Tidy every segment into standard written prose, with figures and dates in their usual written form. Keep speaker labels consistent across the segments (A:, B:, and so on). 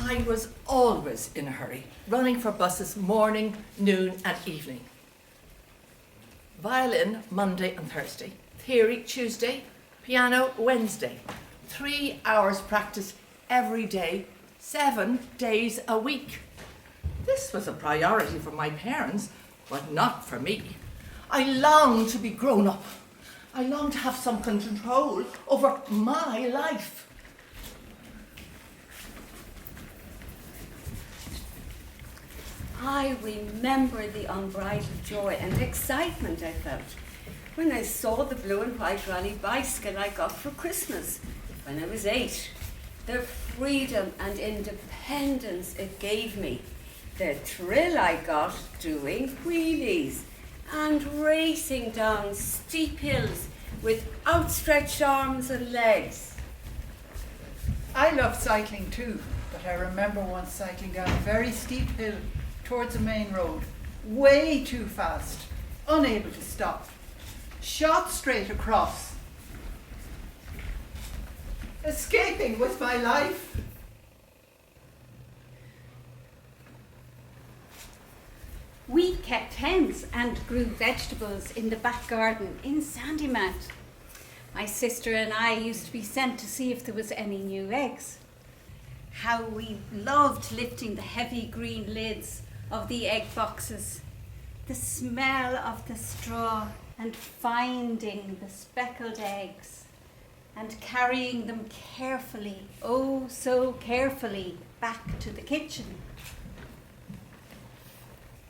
A: I was always in a hurry, running for buses morning, noon and evening. Violin Monday and Thursday, theory Tuesday, piano Wednesday. 3 hours practice every day, 7 days a week. This was a priority for my parents, but not for me. I longed to be grown up. I longed to have some control over my life.
B: I remember the unbridled joy and excitement I felt when I saw the blue and white rally bicycle I got for Christmas when I was 8. The freedom and independence it gave me. The thrill I got doing wheelies and racing down steep hills with outstretched arms and legs.
C: I love cycling too, but I remember once cycling down a very steep hill towards a main road, way too fast, unable to stop. Shot straight across. Escaping with my life.
D: We kept hens and grew vegetables in the back garden in Sandymount. My sister and I used to be sent to see if there was any new eggs. How we loved lifting the heavy green lids of the egg boxes, the smell of the straw and finding the speckled eggs and carrying them carefully, oh so carefully, back to the kitchen.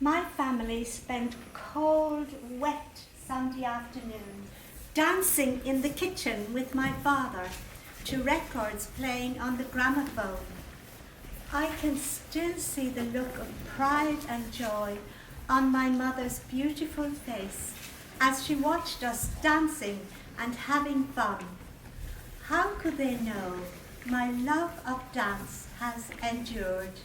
D: My family spent cold, wet Sunday afternoons dancing in the kitchen with my father to records playing on the gramophone. I can still see the look of pride and joy on my mother's beautiful face as she watched us dancing and having fun. How could they know my love of dance has endured?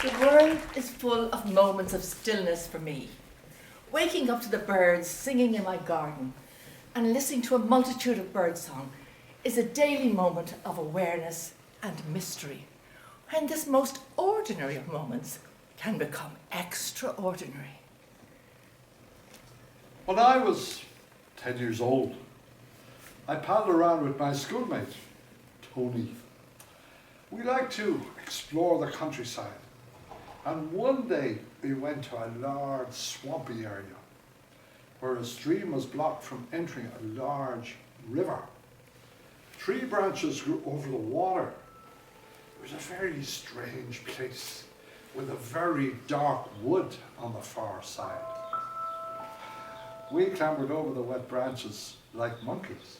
A: The world is full of moments of stillness for me. Waking up to the birds singing in my garden and listening to a multitude of birdsong is a daily moment of awareness and mystery, when this most ordinary of moments can become extraordinary.
E: When I was 10 years old, I paddled around with my schoolmate, Tony. We liked to explore the countryside, and one day we went to a large swampy area where a stream was blocked from entering a large river. Tree branches grew over the water. It was a very strange place with a very dark wood on the far side. We clambered over the wet branches like monkeys.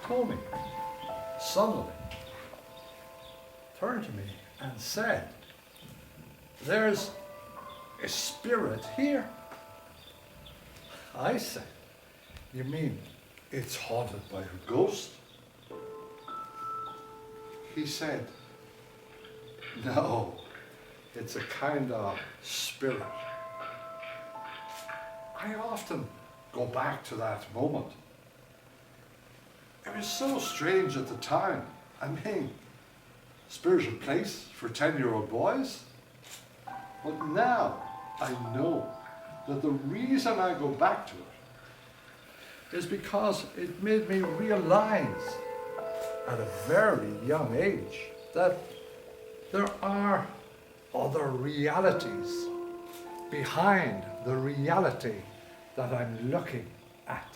E: Tony suddenly turned to me and said, "There's a spirit here." I said, "You mean it's haunted by a ghost?" He said, "No, it's a kind of spirit." I often go back to that moment. It was so strange at the time. I mean, spiritual place for 10-year-old boys. But now I know that the reason I go back to it is because it made me realize at a very young age that there are other realities behind the reality that I'm looking at.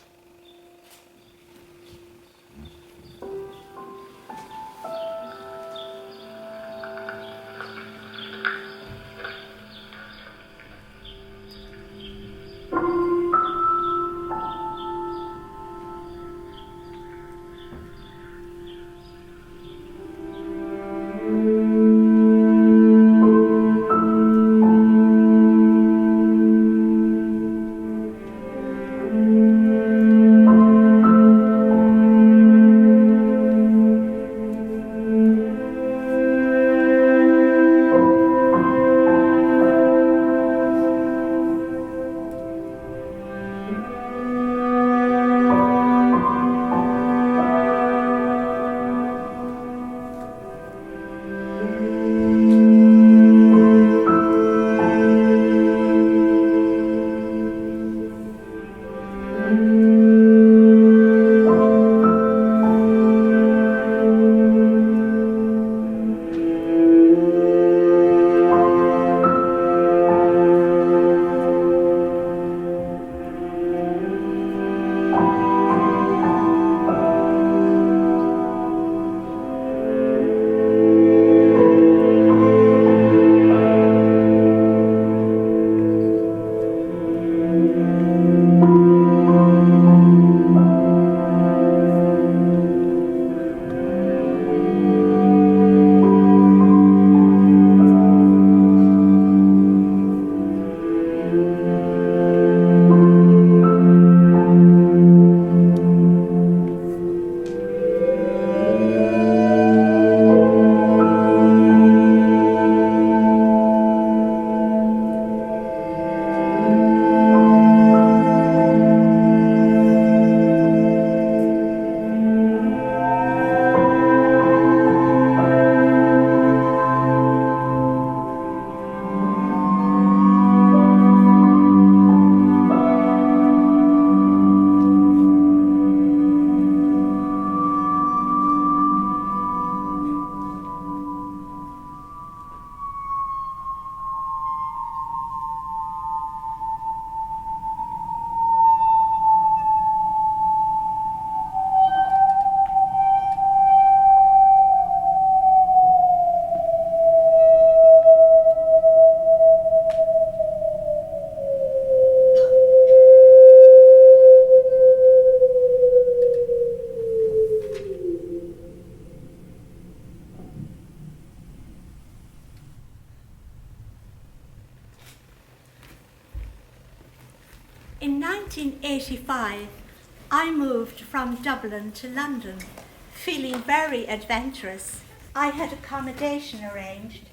F: In 1985, I moved from Dublin to London, feeling very adventurous I had accommodation arranged,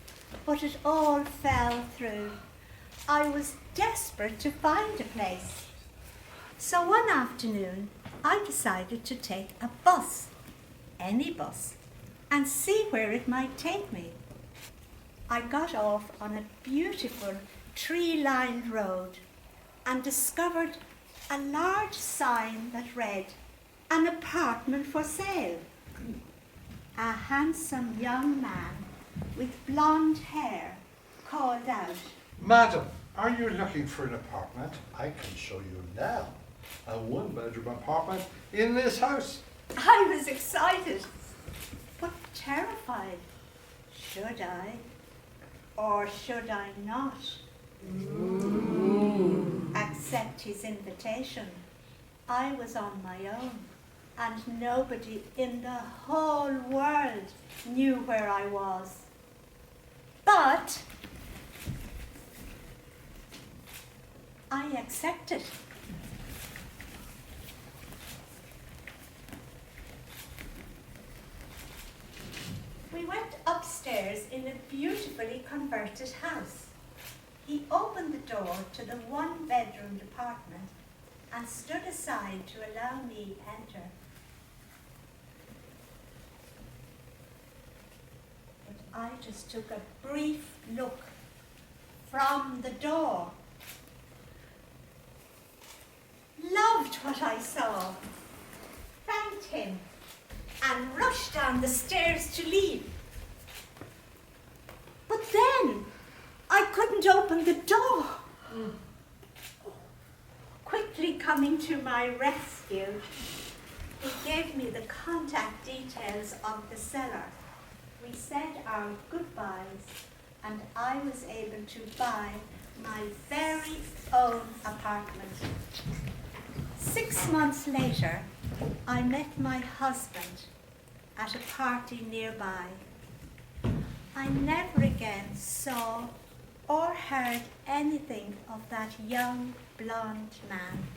F: but it all fell through. I was desperate to find a place. So one afternoon, I decided to take a bus, any bus, and see where it might take me. I got off on a beautiful tree-lined road and discovered a large sign that read, "An apartment for sale." A handsome young man with blonde hair called out,
E: Madam, are you looking for an apartment? I can show you now. A one-bedroom apartment in this house.
F: I was excited, but terrified. Should I, or should I not accept his invitation? I was on my own, and nobody in the whole world knew where I was. But I accepted. We went upstairs in a beautifully converted house. He opened the door to the one-bedroom apartment and stood aside to allow me enter. But I just took a brief look from the door. Loved what I saw, thanked him, and rushed down the stairs to leave. But then I couldn't open the door. Quickly coming to my rescue, he gave me the contact details of the seller. We said our goodbyes, and I was able to buy my very own apartment. 6 months later, I met my husband at a party nearby. I never again saw or heard anything of that young blonde man.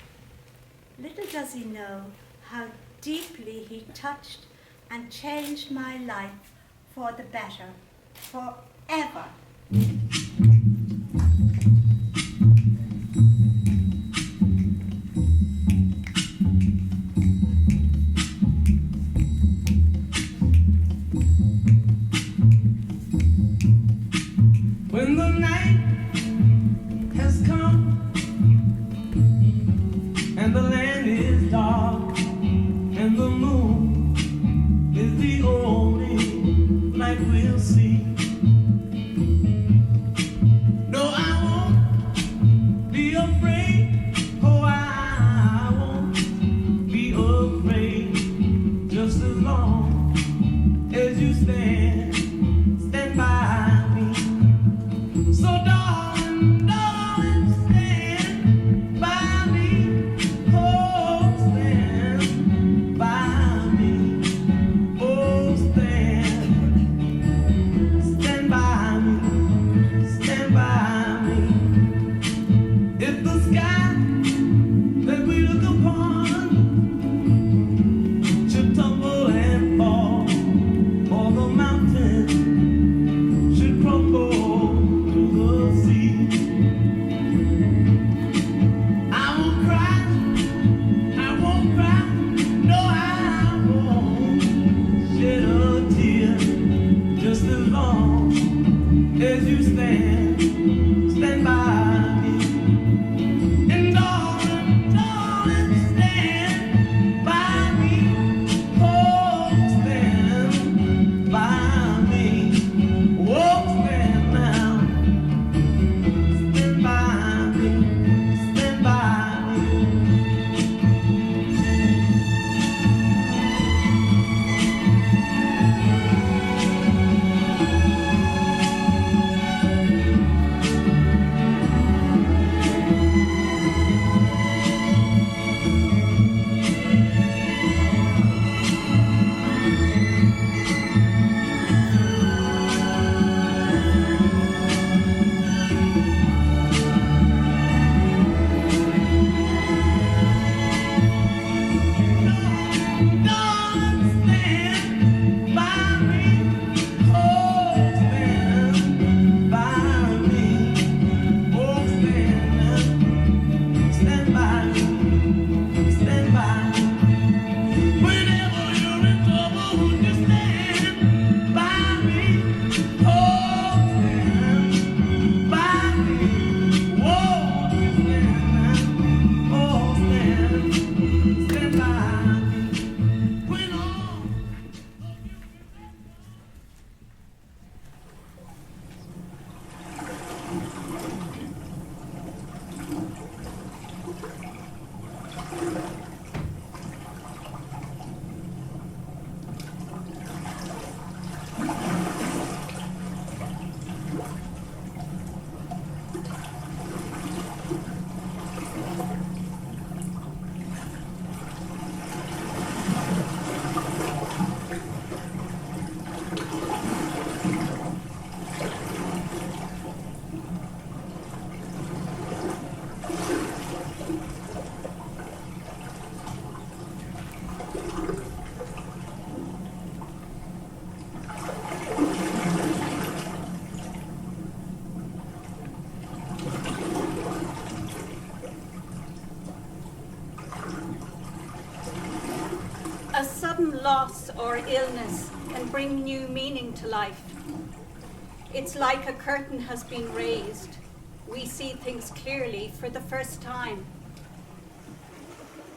F: Little does he know how deeply he touched and changed my life for the better, forever.
G: When the night has come and the land is dark and the moon is the only light we'll see. No, I won't be afraid. Oh, I won't be afraid. Just as long as you stand by me. So darling, darling, stand by me. Oh, stand by me. Oh, stand by me. Stand by me. If the sky that we look upon should tumble and fall, or the mountain should crumble to the sea, I won't cry, I won't cry, no, I won't shed a tear, just as long as you stand by me. And darling, darling, stand by me. Oh, stand by me. Oh, stand now. Stand by me. Stand by me.
D: loss or illness can bring new meaning to life. It's like a curtain has been raised. We see things clearly for the first time.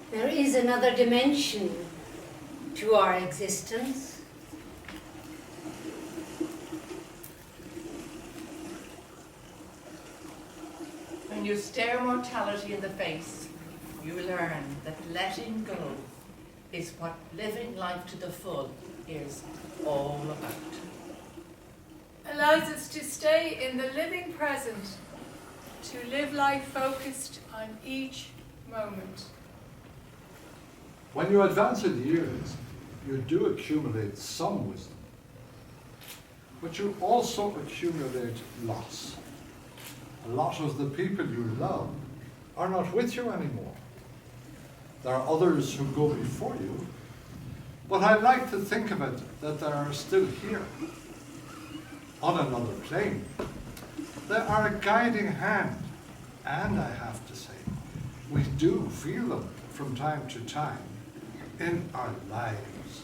H: There is another dimension to our existence.
A: When you stare mortality in the face, you learn that letting go is what living life to the full is all about.
I: Allows us to stay in the living present, to live life focused on each moment.
E: When you advance in years, you do accumulate some wisdom, but you also accumulate loss. A lot of the people you love are not with you anymore. There are others who go before you, but I like to think of it that they are still here, on another plane. They are a guiding hand, and I have to say, we do feel them from time to time in our lives.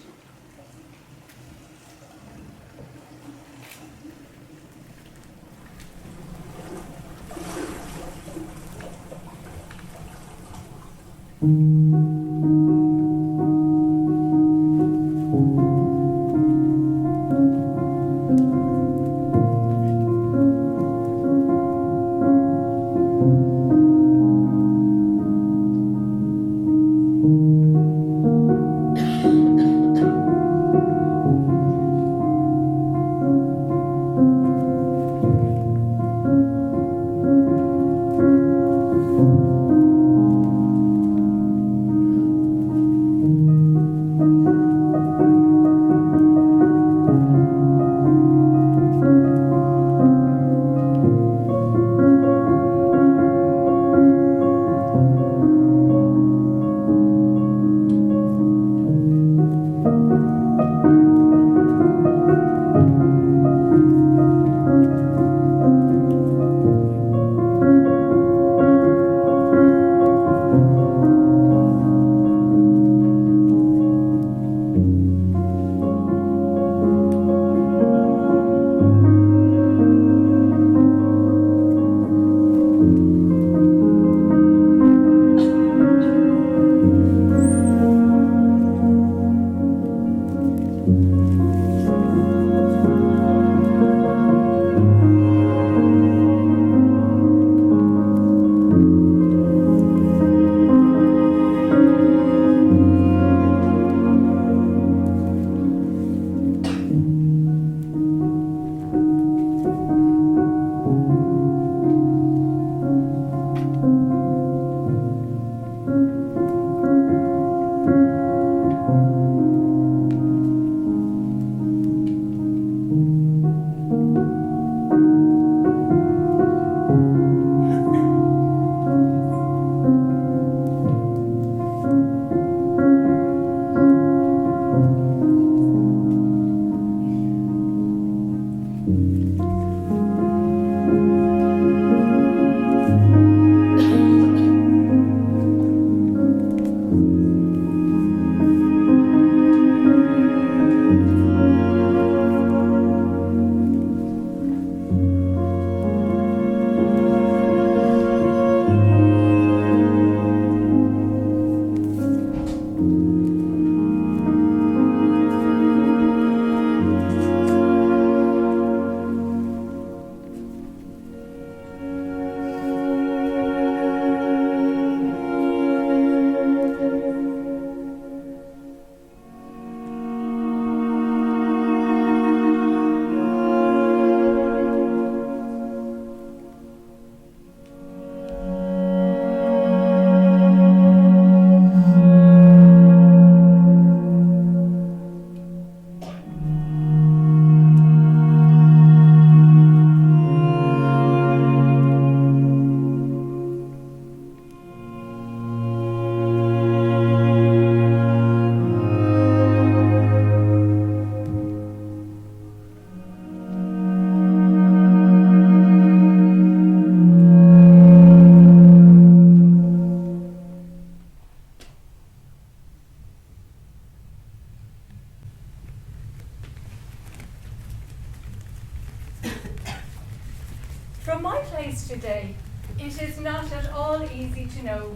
I: From my place today, it is not at all easy to know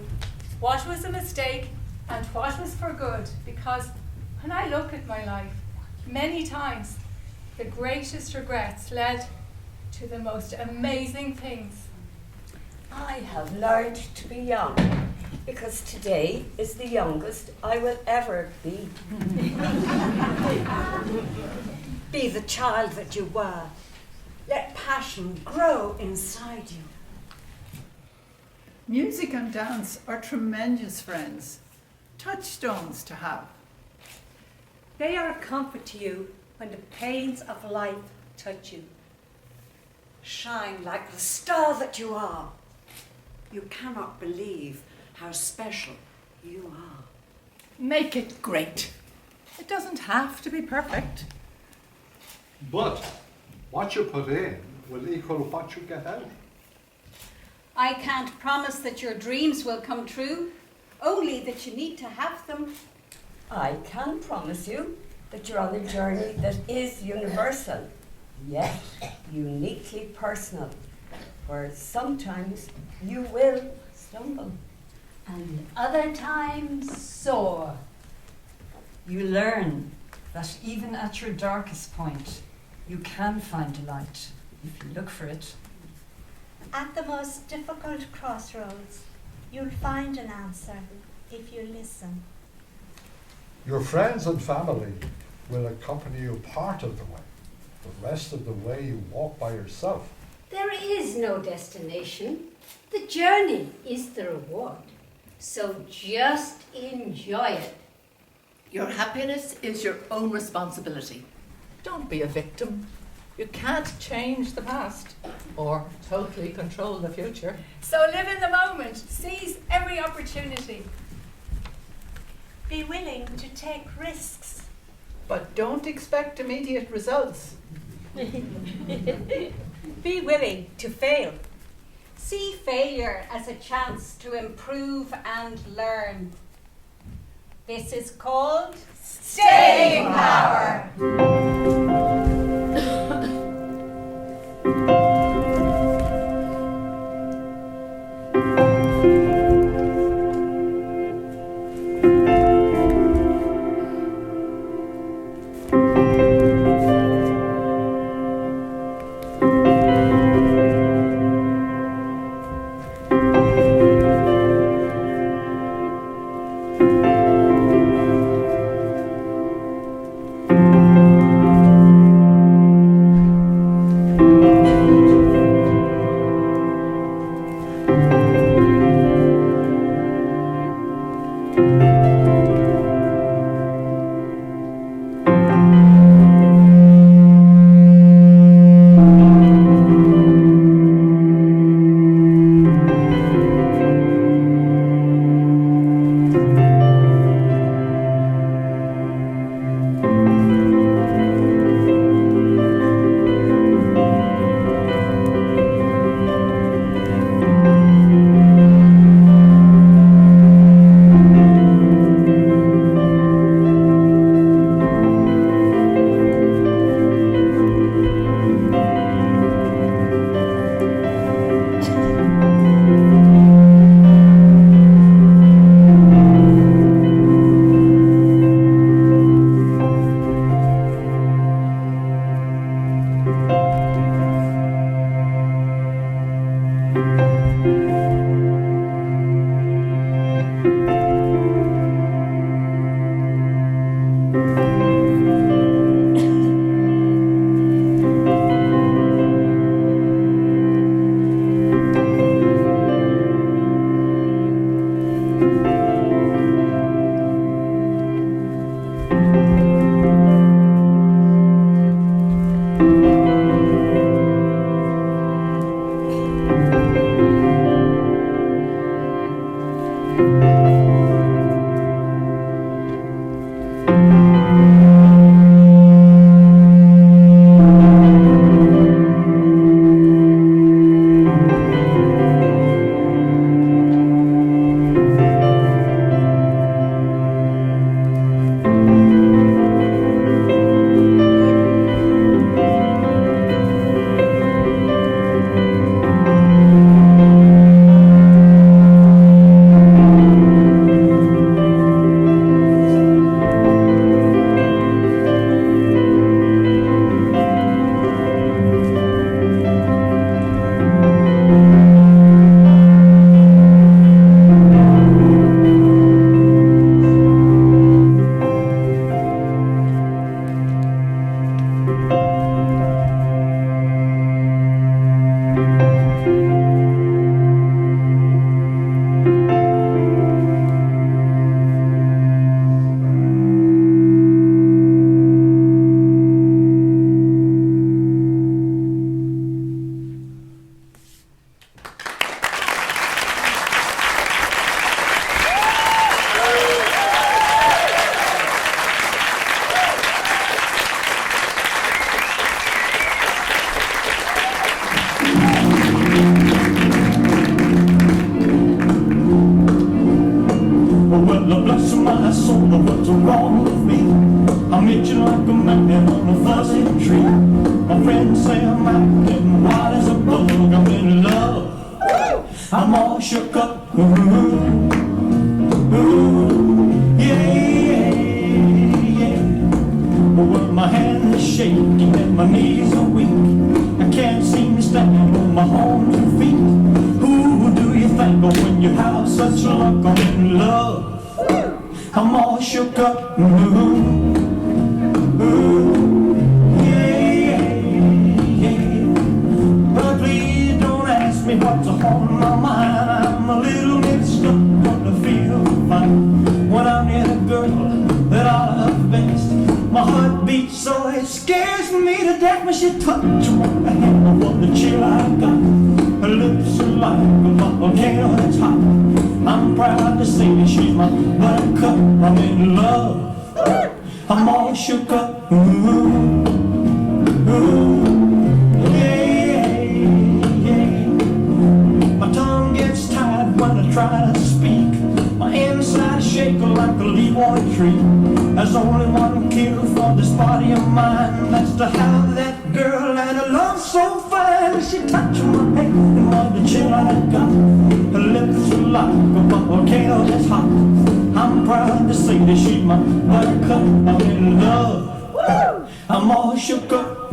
I: what was a mistake and what was for good, because when I look at my life, many times the greatest regrets led to the most amazing things.
B: I have learned to be young because today is the youngest I will ever be. Be the child that you were. Let passion grow inside you.
C: Music and dance are tremendous friends, touchstones to have.
J: They are a comfort to you when the pains of life touch you.
B: Shine like the star that you are. You cannot believe how special you are.
A: Make it great. It doesn't have to be perfect.
E: But what you put in will equal what you get out.
D: I can't promise that your dreams will come true, only that you need to have them.
B: I can promise you that you're on a journey that is universal, yet uniquely personal, where sometimes you will stumble.
H: And other times soar.
K: You learn that even at your darkest point, you can find a light if you look for it.
F: At the most difficult crossroads, you'll find an answer if you listen.
E: Your friends and family will accompany you part of the way. The rest of the way you walk by yourself.
H: There is no destination. The journey is the reward. So just enjoy it.
A: Your happiness is your own responsibility. Don't be a victim. You can't change the past or totally control the future.
I: So live in the moment, seize every opportunity.
F: Be willing to take risks.
C: But don't expect immediate results.
J: Be willing to fail.
D: See failure as a chance to improve and learn. This is called
I: Staying power.
G: so wrong with me. I'm itching like a man on a fuzzy tree. My friends say I'm acting wild as a bug. I'm in love. I'm all shook up. Yeah. Well, my hand is shaking and my knees are weak. I can't seem to stand on my own 2 feet. Who do you think of when you have such luck? I'm in love. I'm all shook up. But please don't ask me what's on my mind. I'm a little mixed up, but I feel fine when I'm near the girl that I love best. My heart beats so it scares me to death when she touches my hand. What the chill I got. Her lips are like a volcano that's hot. I'm proud to say that she's my buttercup. I'm in love. I'm all shook up. My tongue gets tied when I try to speak. My inside shake like a leafy tree. There's only one cure for this body of mine. That's to have that girl and a love so fine. She touched my head and what the chill I got. Her lips are like a volcano that's hot. I'm proud to say that she's my buttercup. I'm in love. I'm all shook up.